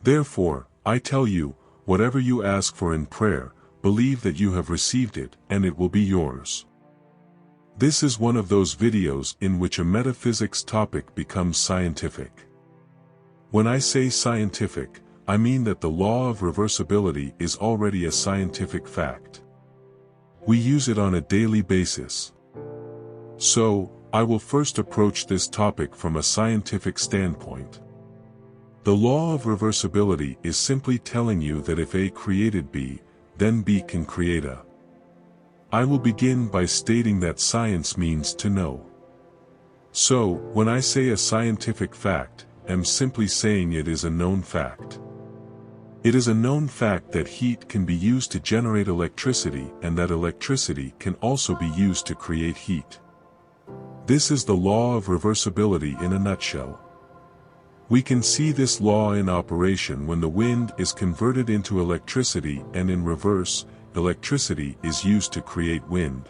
Therefore, I tell you, whatever you ask for in prayer, believe that you have received it, and it will be yours. This is one of those videos in which a metaphysics topic becomes scientific. When I say scientific, I mean that the law of reversibility is already a scientific fact. We use it on a daily basis. So, I will first approach this topic from a scientific standpoint. The law of reversibility is simply telling you that if A created B, then B can create A. I will begin by stating that science means to know. So, when I say a scientific fact, I'm simply saying it is a known fact. It is a known fact that heat can be used to generate electricity and that electricity can also be used to create heat. This is the law of reversibility in a nutshell. We can see this law in operation when the wind is converted into electricity and in reverse, electricity is used to create wind.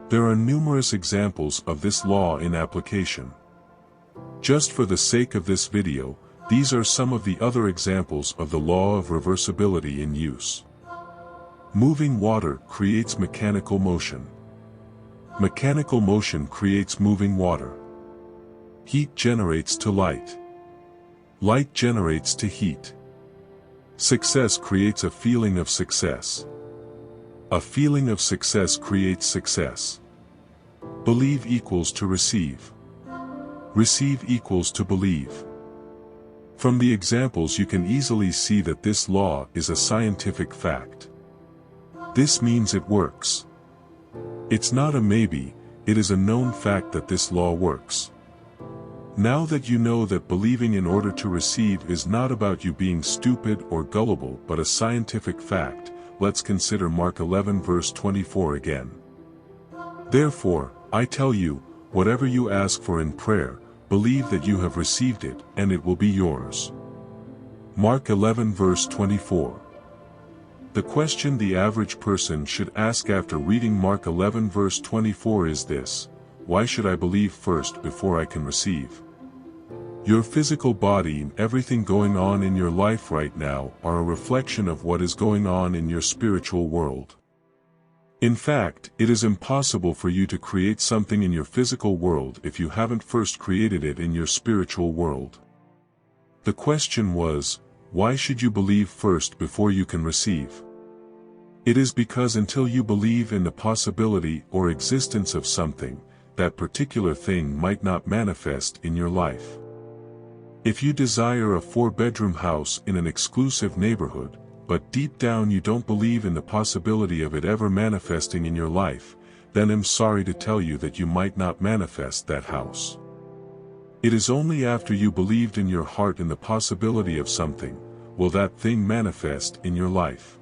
There are numerous examples of this law in application. Just for the sake of this video, these are some of the other examples of the law of reversibility in use. Moving water creates mechanical motion. Mechanical motion creates moving water. Heat generates to light. Light generates to heat. Success creates a feeling of success. A feeling of success creates success. Believe equals to receive. Receive equals to believe. From the examples you can easily see that this law is a scientific fact. This means it works. It's not a maybe, it is a known fact that this law works. Now that you know that believing in order to receive is not about you being stupid or gullible but a scientific fact, let's consider Mark 11 verse 24 again. Therefore, I tell you, whatever you ask for in prayer, believe that you have received it, and it will be yours. Mark 11 verse 24. The question the average person should ask after reading Mark 11 verse 24 is this: why should I believe first before I can receive? Your physical body and everything going on in your life right now are a reflection of what is going on in your spiritual world. In fact, it is impossible for you to create something in your physical world if you haven't first created it in your spiritual world. The question was, why should you believe first before you can receive? It is because until you believe in the possibility or existence of something, that particular thing might not manifest in your life. If you desire a 4-bedroom house in an exclusive neighborhood, but deep down you don't believe in the possibility of it ever manifesting in your life, then I'm sorry to tell you that you might not manifest that house. It is only after you believed in your heart in the possibility of something, will that thing manifest in your life.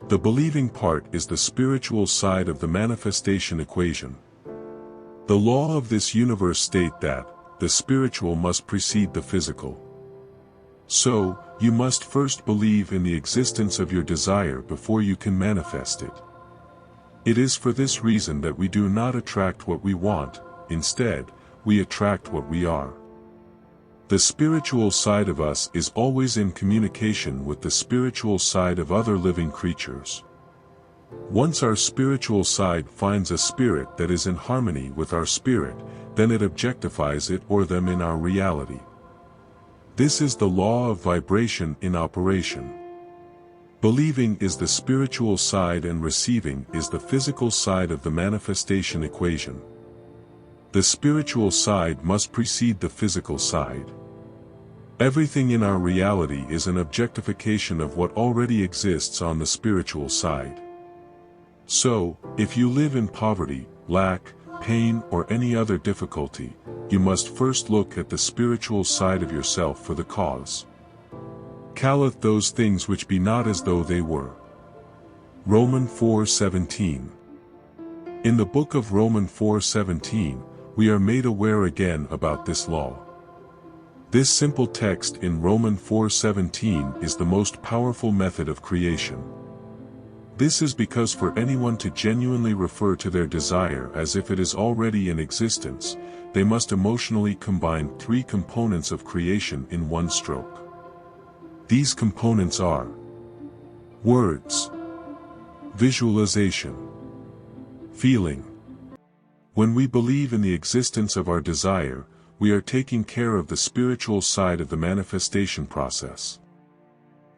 The believing part is the spiritual side of the manifestation equation. The law of this universe states that the spiritual must precede the physical. So, you must first believe in the existence of your desire before you can manifest it. It is for this reason that we do not attract what we want, instead, we attract what we are. The spiritual side of us is always in communication with the spiritual side of other living creatures. Once our spiritual side finds a spirit that is in harmony with our spirit, then it objectifies it or them in our reality. This is the law of vibration in operation. Believing is the spiritual side and receiving is the physical side of the manifestation equation. The spiritual side must precede the physical side. Everything in our reality is an objectification of what already exists on the spiritual side. So, if you live in poverty, lack, pain or any other difficulty, you must first look at the spiritual side of yourself for the cause. Calleth those things which be not as though they were. Romans 4:17. In the book of Romans 4:17, we are made aware again about this law. This simple text in Romans 4:17 is the most powerful method of creation. This is because for anyone to genuinely refer to their desire as if it is already in existence, they must emotionally combine 3 components of creation in one stroke. These components are words, visualization, feeling. When we believe in the existence of our desire, we are taking care of the spiritual side of the manifestation process.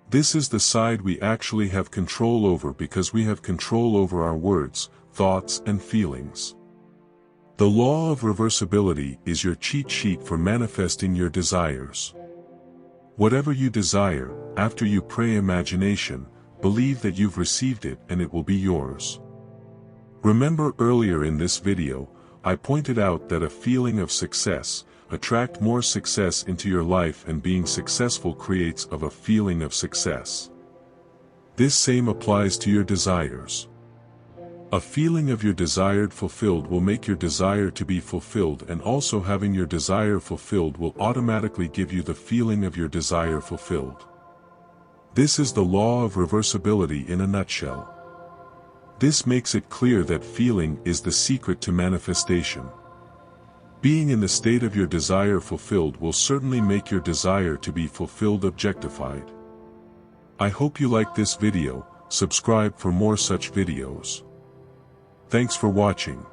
This is the side we actually have control over because we have control over our words, thoughts, and feelings. The law of reversibility is your cheat sheet for manifesting your desires. Whatever you desire, after you pray imagination, believe that you've received it and it will be yours. Remember earlier in this video, I pointed out that a feeling of success, attract more success into your life, and being successful creates a feeling of success. This same applies to your desires. A feeling of your desired fulfilled will make your desire to be fulfilled, and also having your desire fulfilled will automatically give you the feeling of your desire fulfilled. This is the law of reversibility in a nutshell. This makes it clear that feeling is the secret to manifestation. Being in the state of your desire fulfilled will certainly make your desire to be fulfilled objectified. I hope you liked this video. Subscribe for more such videos. Thanks for watching.